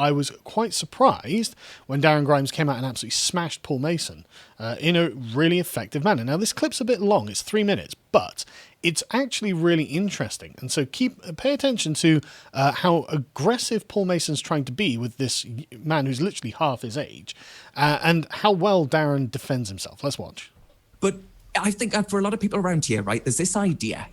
I was quite surprised when Darren Grimes came out and absolutely smashed Paul Mason in a really effective manner. Now, this clip's a bit long, it's 3 minutes, but it's actually really interesting. And so pay attention to how aggressive Paul Mason's trying to be with this man who's literally half his age, and how well Darren defends himself. Let's watch. But I think that for a lot of people around here, right, there's this idea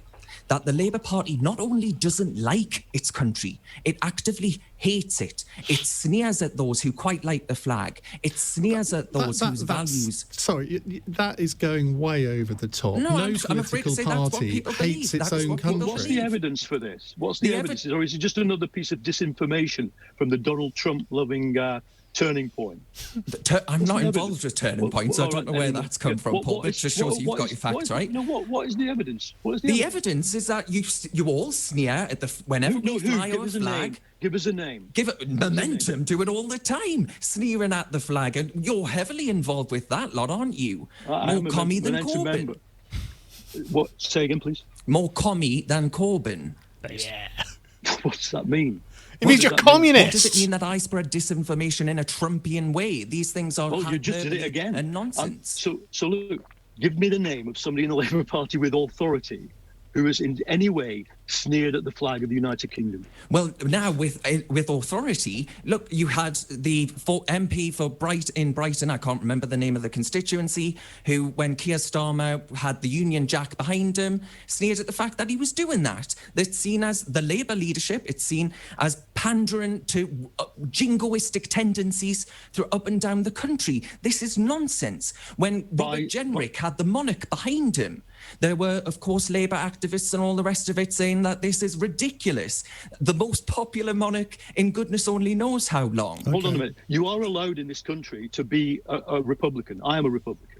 that the Labour Party not only doesn't like its country, it actively hates it. It sneers at those who quite like the flag. It sneers at those whose values... Sorry, that is going way over the top. No political party hates its own country. What's the evidence for this? What's the evidence? Or is it just another piece of disinformation from the Donald Trump-loving... turning point? I'm not involved with turning points, so I don't know where that's come from, Paul. It just shows you've got your facts right. No, what is the evidence? The evidence is that you all sneer at whenever we fly our flag. Give us a name. Give it momentum. Do it all the time, sneering at the flag, and you're heavily involved with that lot, aren't you? More commie than Corbyn. What? Say again, please. More commie than Corbyn. Yeah. What's that mean? It means you're communist. What does it mean that I spread disinformation in a Trumpian way? These things are you just did it again. And nonsense. So look, give me the name of somebody in the Labour Party with authority who has in any way sneered at the flag of the United Kingdom. Well, now with authority, look, you had the MP for Brighton, I can't remember the name of the constituency, who, when Keir Starmer had the Union Jack behind him, sneered at the fact that he was doing that. It's seen as the Labour leadership, it's seen as pandering to jingoistic tendencies through up and down the country. This is nonsense. When Robert Jenrick had the monarch behind him, there were, of course, Labour activists and all the rest of it saying that this is ridiculous. The most popular monarch in goodness only knows how long. Hold on a minute. You are allowed in this country to be a Republican. I am a Republican.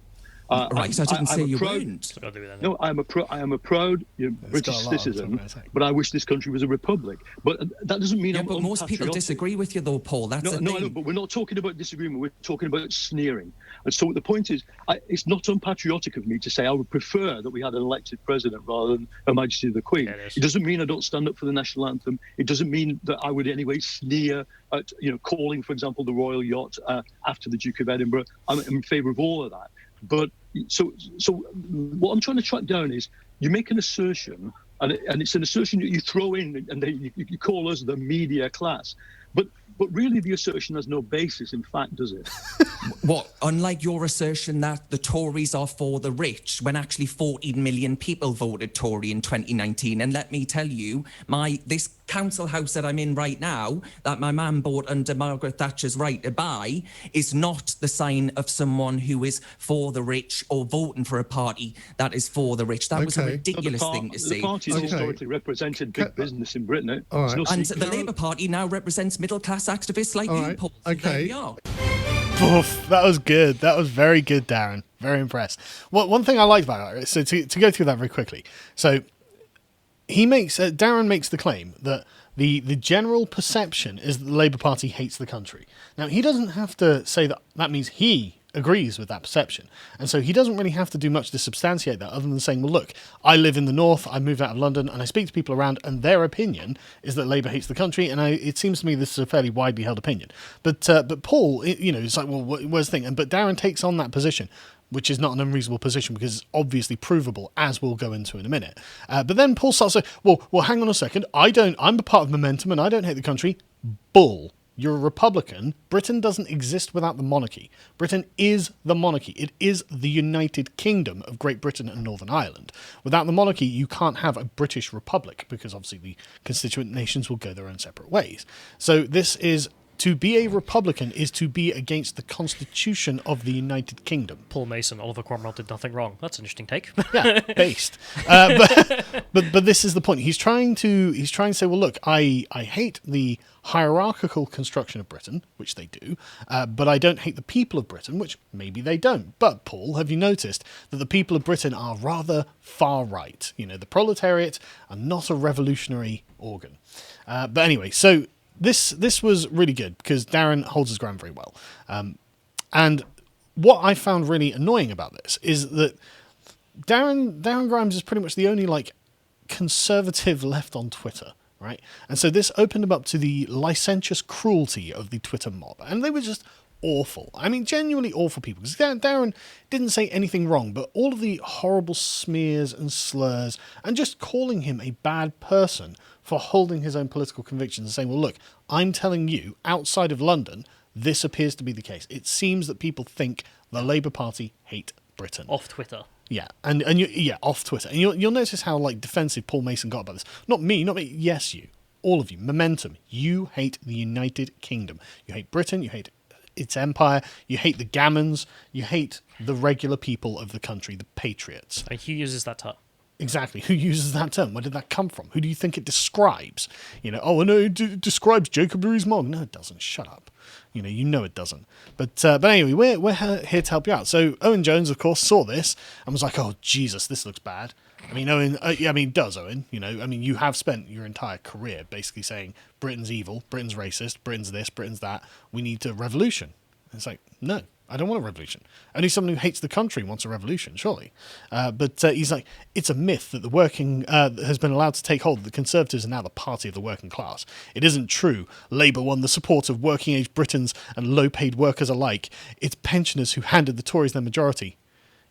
Right, I didn't say you weren't. No, I am a proud British citizen, but I wish this country was a republic. But that doesn't mean I'm but most people disagree with you, though, Paul. That's the thing. No, but we're not talking about disagreement. We're talking about sneering. And so the point is, it's not unpatriotic of me to say I would prefer that we had an elected president rather than Her Majesty the Queen. It doesn't mean I don't stand up for the national anthem. It doesn't mean that I would in any way sneer at, calling, for example, the royal yacht after the Duke of Edinburgh. I'm in favour of all of that. But so what I'm trying to track down is you make an assertion, and it's an assertion that you throw in, and then you call us the media class. But really, the assertion has no basis in fact, does it? What? Unlike your assertion that the Tories are for the rich, when actually 14 million people voted Tory in 2019. And let me tell you, this council house that I'm in right now, that my mum bought under Margaret Thatcher's right to buy, is not the sign of someone who is for the rich or voting for a party that is for the rich. That was a ridiculous thing to say. The party has historically represented big business in Britain. And the Labour Party now represents middle-class activists like you, Paul. Okay. Oof, that was good. That was very good, Darren. Very impressed. One thing I liked about it, so to go through that very quickly. So Darren makes the claim that the general perception is that the Labour Party hates the country. Now, he doesn't have to say that means he agrees with that perception. And so he doesn't really have to do much to substantiate that other than saying, well, look, I live in the north, I moved out of London, and I speak to people around, and their opinion is that Labour hates the country, and it seems to me this is a fairly widely held opinion. But Paul, it's like, well, where's the thing? But Darren takes on that position, which is not an unreasonable position because it's obviously provable, as we'll go into in a minute. But then Paul starts to say, well, hang on a second, I'm a part of momentum and I don't hate the country. Bull. You're a Republican. Britain doesn't exist without the monarchy. Britain is the monarchy. It is the United Kingdom of Great Britain and Northern Ireland. Without the monarchy, you can't have a British Republic because obviously the constituent nations will go their own separate ways. So to be a Republican is to be against the Constitution of the United Kingdom. Paul Mason, Oliver Cromwell did nothing wrong. That's an interesting take. Yeah, based. But this is the point. He's trying to say, well, look, I hate the hierarchical construction of Britain, which they do, but I don't hate the people of Britain, which maybe they don't. But, Paul, have you noticed that the people of Britain are rather far right? The proletariat are not a revolutionary organ. But anyway, so This was really good because Darren holds his ground very well. And what I found really annoying about this is that Darren Grimes is pretty much the only conservative left on Twitter. right? And so this opened them up to the licentious cruelty of the Twitter mob. And they were just awful. I mean, genuinely awful people. Because Darren didn't say anything wrong, but all of the horrible smears and slurs and just calling him a bad person for holding his own political convictions and saying, well, look, I'm telling you, outside of London, this appears to be the case. It seems that people think the Labour Party hate Britain. Off Twitter. Yeah, and off Twitter. And you'll notice how, like, defensive Paul Mason got about this. Not me, yes, you. All of you. Momentum. You hate the United Kingdom. You hate Britain, you hate its empire, you hate the gammons, you hate the regular people of the country, the patriots. And who uses that term? Exactly. Who uses that term? Where did that come from? Who do you think it describes? Oh, no, it describes Jacob Rees-Mogg. No, it doesn't. Shut up. You know it doesn't. But anyway, we're here to help you out. So Owen Jones, of course, saw this and was like, oh, Jesus, this looks bad. I mean, Owen, does Owen? You have spent your entire career basically saying Britain's evil, Britain's racist, Britain's this, Britain's that. We need a revolution. And it's like, no, I don't want a revolution. Only someone who hates the country wants a revolution, surely. But he's like, it's a myth that the working has been allowed to take hold. The Conservatives are now the party of the working class. It isn't true. Labour won the support of working-age Britons and low-paid workers alike. It's pensioners who handed the Tories their majority.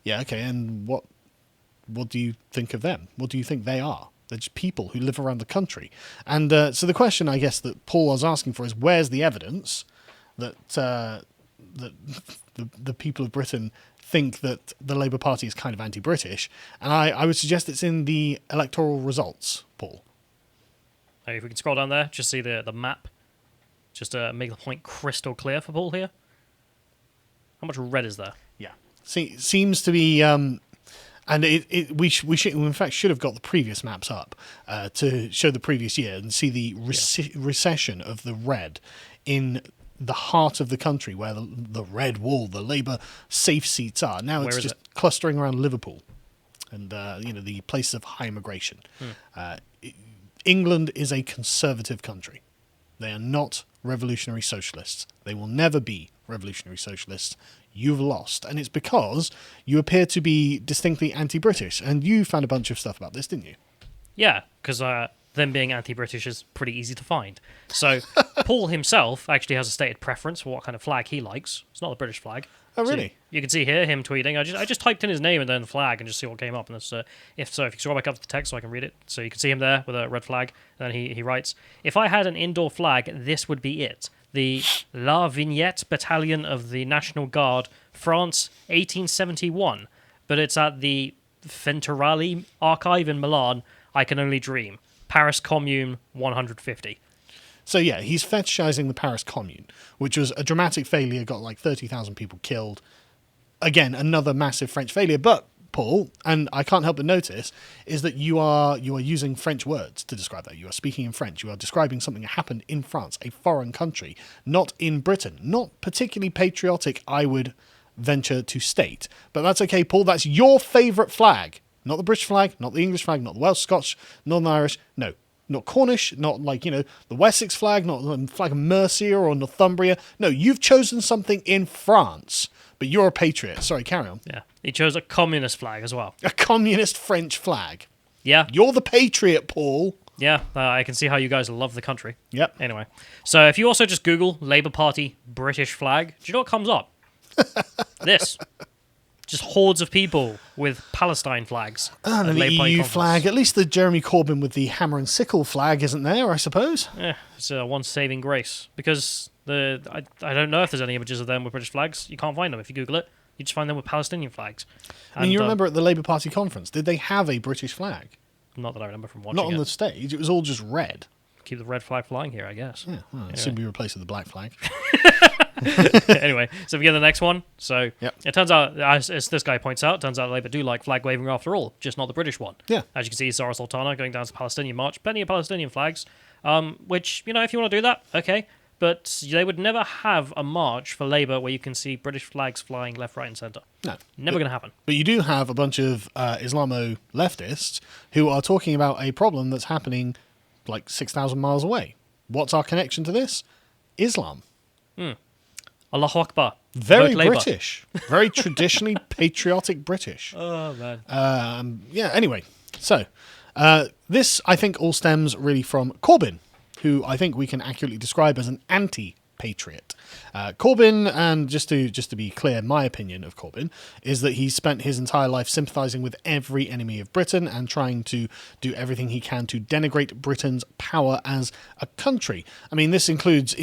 Yeah, okay, and what do you think of them? What do you think they are? They're just people who live around the country. And so the question, I guess, that Paul was asking for is, where's the evidence that the people of Britain think that the Labour Party is kind of anti-British? And I would suggest it's in the electoral results, Paul. If we can scroll down there, just see the map. Just to make the point crystal clear for Paul here. How much red is there? Yeah. Seems to be... and we in fact should have got the previous maps up to show the previous year and see the recession of the red in the heart of the country where the red wall, the Labour safe seats are. Now it's just clustering around Liverpool and the places of high immigration. England is a conservative country. They are not revolutionary socialists. They will never be revolutionary socialists. You've lost. And it's because you appear to be distinctly anti-British. And you found a bunch of stuff about this, didn't you? Yeah, because them being anti-British is pretty easy to find. So Paul himself actually has a stated preference for what kind of flag he likes. It's not the British flag. Oh, really? So you can see here him tweeting. I just typed in his name and then flag and just see what came up. And that's, if you scroll back up to the text so I can read it. So you can see him there with a red flag. And then he writes, if I had an indoor flag, this would be it. The La Vignette Battalion of the National Guard, France, 1871. But it's at the Fenterali Archive in Milan. I can only dream. Paris Commune, 150. So yeah, he's fetishizing the Paris Commune, which was a dramatic failure, got like 30,000 people killed. Again, another massive French failure. But Paul, and I can't help but notice, is that you are using French words to describe that. You are speaking in French. You are describing something that happened in France, a foreign country, not in Britain. Not particularly patriotic, I would venture to state. But that's okay, Paul. That's your favourite flag. Not the British flag, not the English flag, not the Welsh, Scotch, Northern Irish. No. Not Cornish, not like, the Wessex flag, not the flag of Mercia or Northumbria. No, you've chosen something in France, but you're a patriot. Sorry, carry on. Yeah, he chose a communist flag as well. A communist French flag. Yeah. You're the patriot, Paul. Yeah, I can see how you guys love the country. Yep. Anyway, so if you also just Google Labour Party British flag, do you know what comes up? This. Just hordes of people with Palestine flags. And an EU flag. At least the Jeremy Corbyn with the hammer and sickle flag isn't there, I suppose. Yeah, it's one saving grace. Because I don't know if there's any images of them with British flags. You can't find them if you Google it. You just find them with Palestinian flags. I mean, you remember at the Labour Party conference, did they have a British flag? Not that I remember from watching Not on the stage. It was all just red. Keep the red flag flying here, I guess. Yeah, well, anyway. It should be replaced with the black flag. Anyway, so we get the next one. So It turns out, as this guy points out, Labour do like flag waving after all, just not the British one. Yeah. As you can see, Zara Sultana going down to the Palestinian march, plenty of Palestinian flags, which, if you want to do that, okay. But they would never have a march for Labour where you can see British flags flying left, right and centre. No. Never going to happen. But you do have a bunch of Islamo-leftists who are talking about a problem that's happening like 6,000 miles away. What's our connection to this? Islam. Allahu Akbar. Very British. Very traditionally patriotic British. Oh, man. Yeah, anyway. So, This, I think, all stems really from Corbyn, who I think we can accurately describe as an anti-patriot. Corbyn, and just to be clear, my opinion of Corbyn is that he spent his entire life sympathising with every enemy of Britain and trying to do everything he can to denigrate Britain's power as a country. I mean, this includes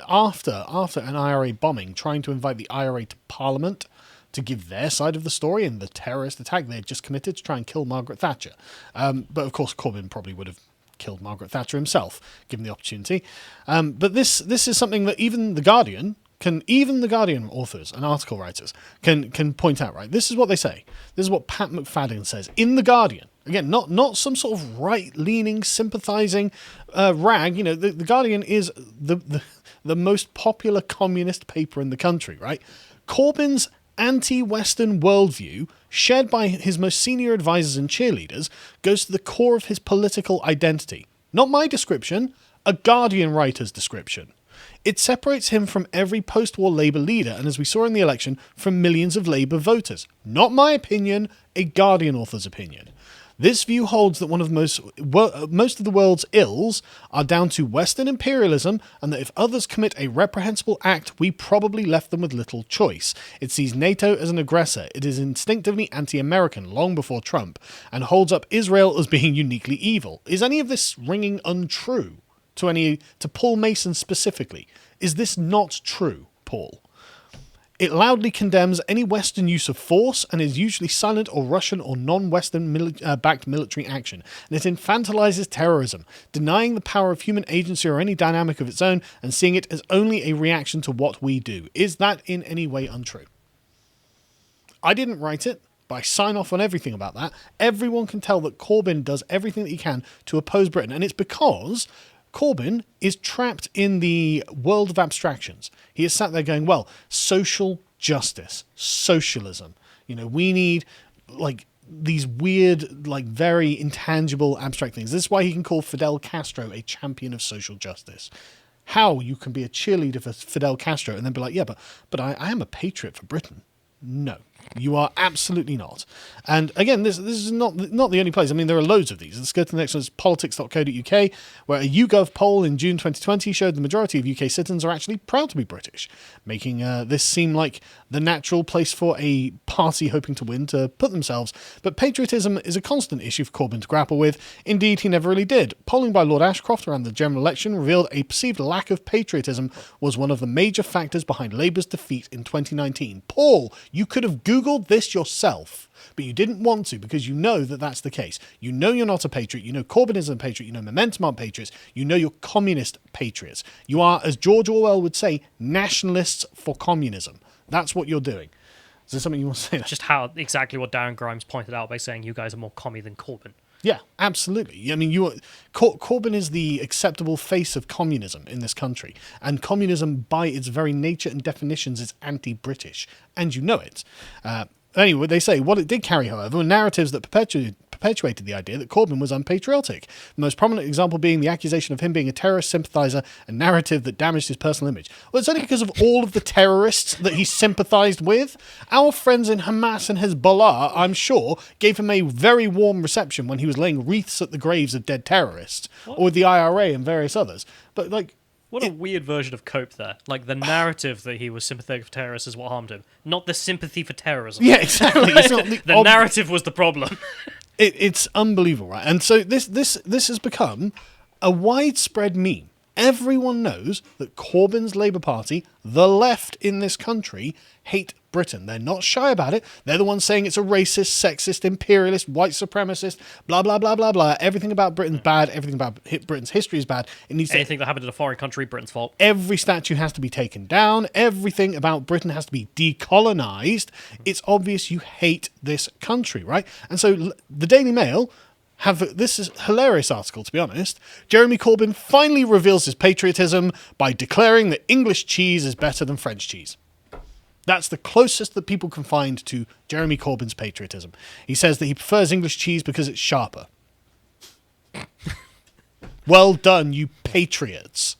after an IRA bombing, trying to invite the IRA to Parliament to give their side of the story in the terrorist attack they had just committed to try and kill Margaret Thatcher. But of course, Corbyn probably would have killed Margaret Thatcher himself, given the opportunity. But this is something that even the Guardian authors and article writers can point out, right? This is what they say. This is what Pat McFadden says in the Guardian. Again, not some sort of right-leaning, sympathising rag. You know, the Guardian is the most popular communist paper in the country, right? Corbyn's anti-Western worldview, shared by his most senior advisors and cheerleaders, goes to the core of his political identity. Not my description, a Guardian writer's description. It separates him from every post-war Labour leader, and as we saw in the election, from millions of Labour voters. Not my opinion, a Guardian author's opinion. This view holds that one of most of the world's ills are down to Western imperialism, and that if others commit a reprehensible act, we probably left them with little choice. It sees NATO as an aggressor. It is instinctively anti-American long before Trump, and holds up Israel as being uniquely evil. Is any of this ringing untrue to Paul Mason specifically? Is this not true, Paul? It loudly condemns any Western use of force and is usually silent or Russian or non-Western backed military action. And it infantilizes terrorism, denying the power of human agency or any dynamic of its own and seeing it as only a reaction to what we do. Is that in any way untrue? I didn't write it, but I sign off on everything about that. Everyone can tell that Corbyn does everything that he can to oppose Britain, and it's because Corbyn is trapped in the world of abstractions. He is sat there going, well, social justice, socialism. You know, we need like these weird, like very intangible abstract things. This is why he can call Fidel Castro a champion of social justice. How you can be a cheerleader for Fidel Castro and then be like, yeah, but I am a patriot for Britain. No, you are absolutely not. And again, this is not the only place. I mean, there are loads of these. Let's go to the next one. It's politics.co.uk, where a YouGov poll in June 2020 showed the majority of UK citizens are actually proud to be British, making this seem like the natural place for a party hoping to win to put themselves. But patriotism is a constant issue for Corbyn to grapple with. Indeed, he never really did. Polling by Lord Ashcroft around the general election revealed a perceived lack of patriotism was one of the major factors behind Labour's defeat in 2019. Paul, you could have Googled this yourself, but you didn't want to because you know that that's the case. You know you're not a patriot. You know Corbyn isn't a patriot. You know Momentum aren't patriots. You know you're communist patriots. You are, as George Orwell would say, nationalists for communism. That's what you're doing. Is there something you want to say? Just exactly what Darren Grimes pointed out by saying you guys are more commie than Corbyn. Yeah, absolutely. I mean, Corbyn is the acceptable face of communism in this country, and communism, by its very nature and definitions, is anti-British, and you know it. Anyway, they say what it did carry, however, were narratives that perpetuated the idea that Corbyn was unpatriotic. The most prominent example being the accusation of him being a terrorist sympathiser, a narrative that damaged his personal image. Well, it's only because of all of the terrorists that he sympathised with. Our friends in Hamas and Hezbollah, I'm sure, gave him a very warm reception when he was laying wreaths at the graves of dead terrorists, or with the IRA and various others. But what a weird version of cope there. Like, the narrative that he was sympathetic for terrorists is what harmed him, not the sympathy for terrorism. Yeah, exactly. It's not the narrative was the problem. It's unbelievable, right? And so this has become a widespread meme. Everyone knows that Corbyn's Labour Party, the left in this country, hate Britain. They're not shy about it. They're the ones saying it's a racist, sexist, imperialist, white supremacist, blah, blah, blah, blah, blah. Everything about Britain's bad. Everything about Britain's history is bad. It needs Anything that happened in a foreign country, Britain's fault. Every statue has to be taken down. Everything about Britain has to be decolonised. It's obvious you hate this country, right? And so the Daily Mail this is a hilarious article, to be honest. Jeremy Corbyn finally reveals his patriotism by declaring that English cheese is better than French cheese. That's the closest that people can find to Jeremy Corbyn's patriotism. He says that he prefers English cheese because it's sharper. Well done, you patriots.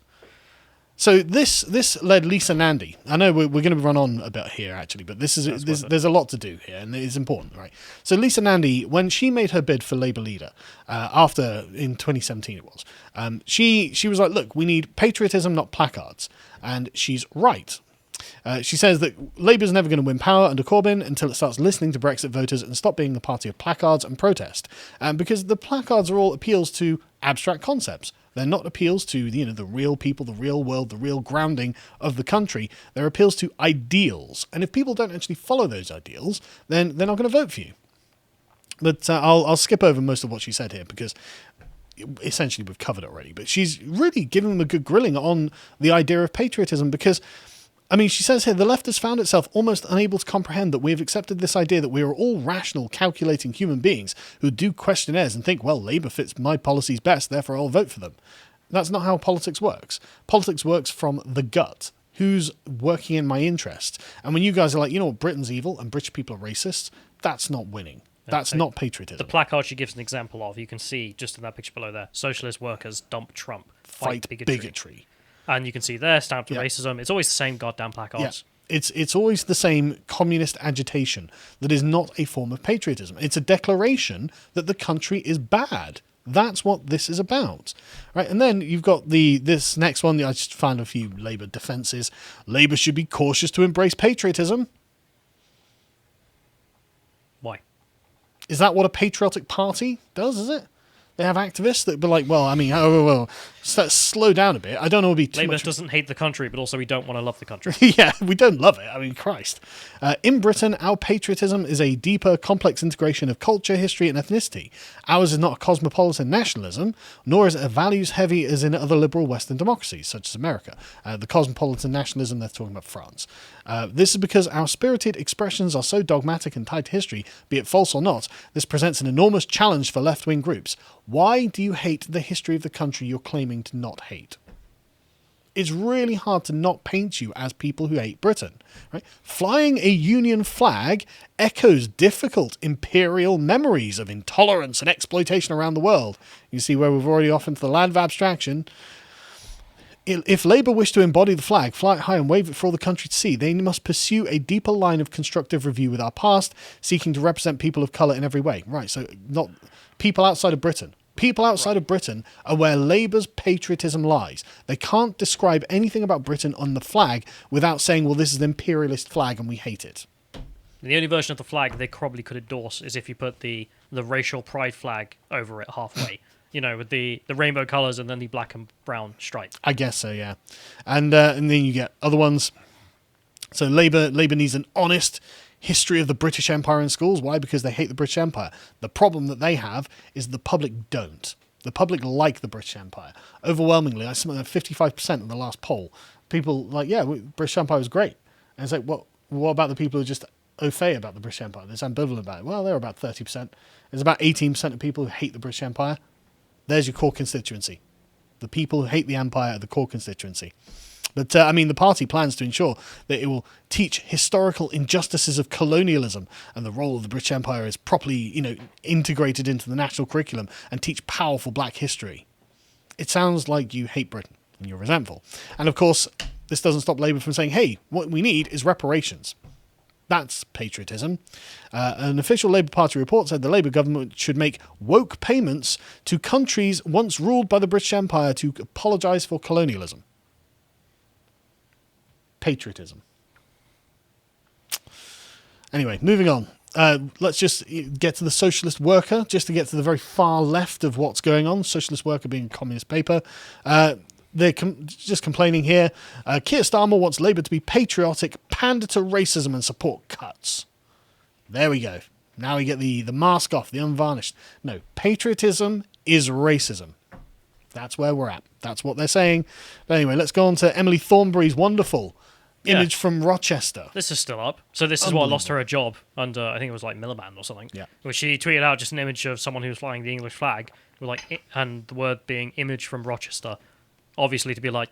So this led Lisa Nandy. I know we're going to run on a bit here actually, but there's a lot to do here, and it's important, right? So Lisa Nandy, when she made her bid for Labour leader after in 2017 it was, she was like, look, we need patriotism, not placards, and she's right. She says that Labour's never going to win power under Corbyn until it starts listening to Brexit voters and stop being the party of placards and protest, because the placards are all appeals to abstract concepts. They're not appeals to the real people, the real world, the real grounding of the country. They're appeals to ideals. And if people don't actually follow those ideals, then they're not going to vote for you. But I'll skip over most of what she said here because essentially we've covered it already. But she's really giving them a good grilling on the idea of patriotism because, I mean, she says here, the left has found itself almost unable to comprehend that we have accepted this idea that we are all rational, calculating human beings who do questionnaires and think, well, Labour fits my policies best, therefore I'll vote for them. That's not how politics works. Politics works from the gut. Who's working in my interest? And when you guys are like, Britain's evil and British people are racist, that's not winning. That's not patriotism. The placard she gives an example of, you can see just in that picture below there, socialist workers dump Trump, fight bigotry. And you can see there, stamped with racism. It's always the same goddamn placards. Yeah. It's always the same communist agitation that is not a form of patriotism. It's a declaration that the country is bad. That's what this is about. Right? And then you've got this next one. I just found a few Labour defences. Labour should be cautious to embrace patriotism. Why? Is that what a patriotic party does, is it? They have activists that be like, let's slow down a bit. I don't know, it'll be too Labour much. doesn't hate the country, but also we don't want to love the country. Yeah, we don't love it. I mean, Christ. In Britain, our patriotism is a deeper, complex integration of culture, history, and ethnicity. Ours is not a cosmopolitan nationalism, nor is it a values-heavy as in other liberal Western democracies, such as America. The cosmopolitan nationalism, they're talking about France. This is because our spirited expressions are so dogmatic and tied to history, be it false or not. This presents an enormous challenge for left-wing groups. Why do you hate the history of the country you're claiming to not hate? It's really hard to not paint you as people who hate Britain. Right? Flying a Union flag echoes difficult imperial memories of intolerance and exploitation around the world. You see where we've already off into the land of abstraction. If Labour wish to embody the flag, fly it high and wave it for all the country to see, they must pursue a deeper line of constructive review with our past, seeking to represent people of colour in every way. Right, so not people outside of Britain. People outside of Britain are where Labour's patriotism lies. They can't describe anything about Britain on the flag without saying, well, this is an imperialist flag and we hate it. The only version of the flag they probably could endorse is if you put the racial pride flag over it halfway. With the rainbow colours and then the black and brown stripe. I guess so, yeah. And then you get other ones. So Labour needs an honest history of the British Empire in schools. Why? Because they hate the British Empire. The problem that they have is the public don't. The public like the British Empire. Overwhelmingly, I something like 55% in the last poll. People like, British Empire was great. And it's like, what about the people who are just au fait about the British Empire? They're ambivalent about it. Well, they're about 30%. There's about 18% of people who hate the British Empire. There's your core constituency. The people who hate the empire are the core constituency. But, the party plans to ensure that it will teach historical injustices of colonialism and the role of the British Empire is properly, integrated into the national curriculum and teach powerful black history. It sounds like you hate Britain and you're resentful. And, of course, this doesn't stop Labour from saying, hey, what we need is reparations. That's patriotism. An official Labour Party report said the Labour government should make woke payments to countries once ruled by the British Empire to apologise for colonialism. Patriotism. Anyway, moving on. Let's just get to the Socialist Worker, just to get to the very far left of what's going on. Socialist Worker being a communist paper. They're just complaining here. Keir Starmer wants Labour to be patriotic, pander to racism and support cuts. There we go. Now we get the mask off, the unvarnished. No, patriotism is racism. That's where we're at. That's what they're saying. But anyway, let's go on to Emily Thornberry's wonderful image from Rochester. This is still up. So this is what lost her a job under, I think it was like Miliband or something. Yeah. Where she tweeted out just an image of someone who was flying the English flag, with and the word being image from Rochester. Obviously to be like,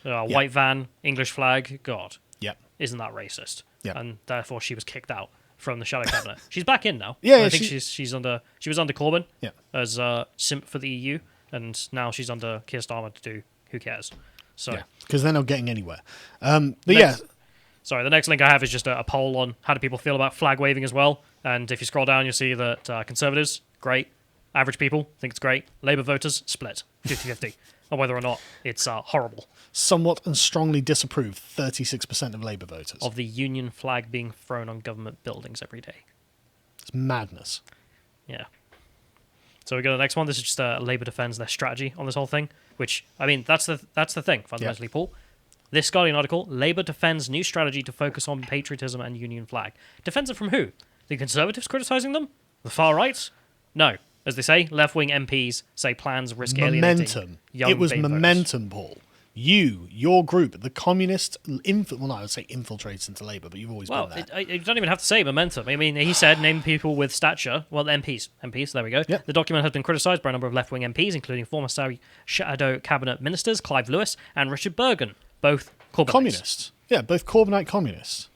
white van, English flag, God. Yeah. Isn't that racist? Yeah. And therefore she was kicked out from the shadow cabinet. She's back in now. Yeah, I think she was under Corbyn as simp for the EU, and now she's under Keir Starmer to do who cares. So because they're not getting anywhere. Sorry, the next link I have is just a poll on how do people feel about flag waving as well. And if you scroll down, you'll see that Conservatives, great. Average people think it's great. Labour voters, split, 50-50. On whether or not it's horrible. Somewhat and strongly disapprove, 36% of Labour voters. Of the Union flag being thrown on government buildings every day. It's madness. Yeah. So we go to the next one. This is just Labour defends their strategy on this whole thing, which, I mean, that's the thing, fundamentally, Paul. This Guardian article, Labour defends new strategy to focus on patriotism and Union flag. Defends it from who? The Conservatives criticising them? The far right? No. As they say, left-wing MPs say plans risk alienating young It was Bain momentum, voters. Paul. Your group, the communist, I would say infiltrates into Labour, but you've always been there. You don't even have to say momentum. I mean, he said name people with stature. Well, MPs, there we go. Yep. The document has been criticised by a number of left-wing MPs, including former Shadow Cabinet Ministers Clive Lewis and Richard Bergen, both Corbynites. Communists. Yeah, both Corbynite communists.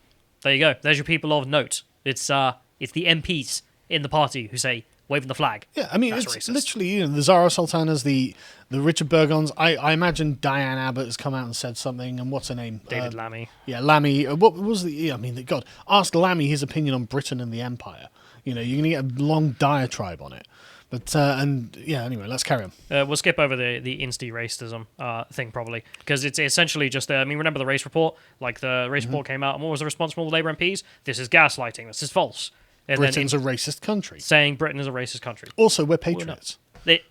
There you go. There's your people of note. It's the MPs in the party who say waving the flag. Yeah, I mean, That's it's racist. literally, the Zara Sultanas, the Richard Bergons. I imagine Diane Abbott has come out and said something, and what's her name? David Lammy. Yeah, Lammy. What was the... I mean, God, ask Lammy his opinion on Britain and the Empire. You're going to get a long diatribe on it. But, anyway, let's carry on. We'll skip over the insti-racism thing, probably, because it's essentially just, remember the race report? Like, the race report came out, and what was the response from all the Labour MPs? This is gaslighting, this is false. And Britain's a racist country. Saying Britain is a racist country. Also, we're patriots. Well, no.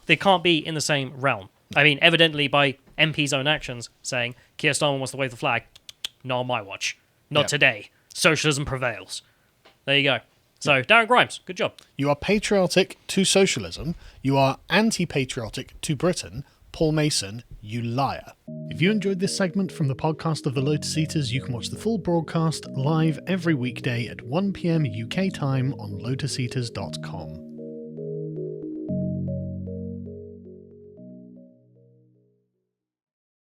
They can't be in the same realm. I mean, evidently by MP's own actions, saying Keir Starmer wants to wave the flag, not on my watch. Not today. Socialism prevails. There you go. So, Darren Grimes, good job. You are patriotic to socialism. You are anti-patriotic to Britain. Paul Mason, you liar. If you enjoyed this segment from the podcast of the Lotus Eaters, you can watch the full broadcast live every weekday at 1 p.m. UK time on lotuseaters.com.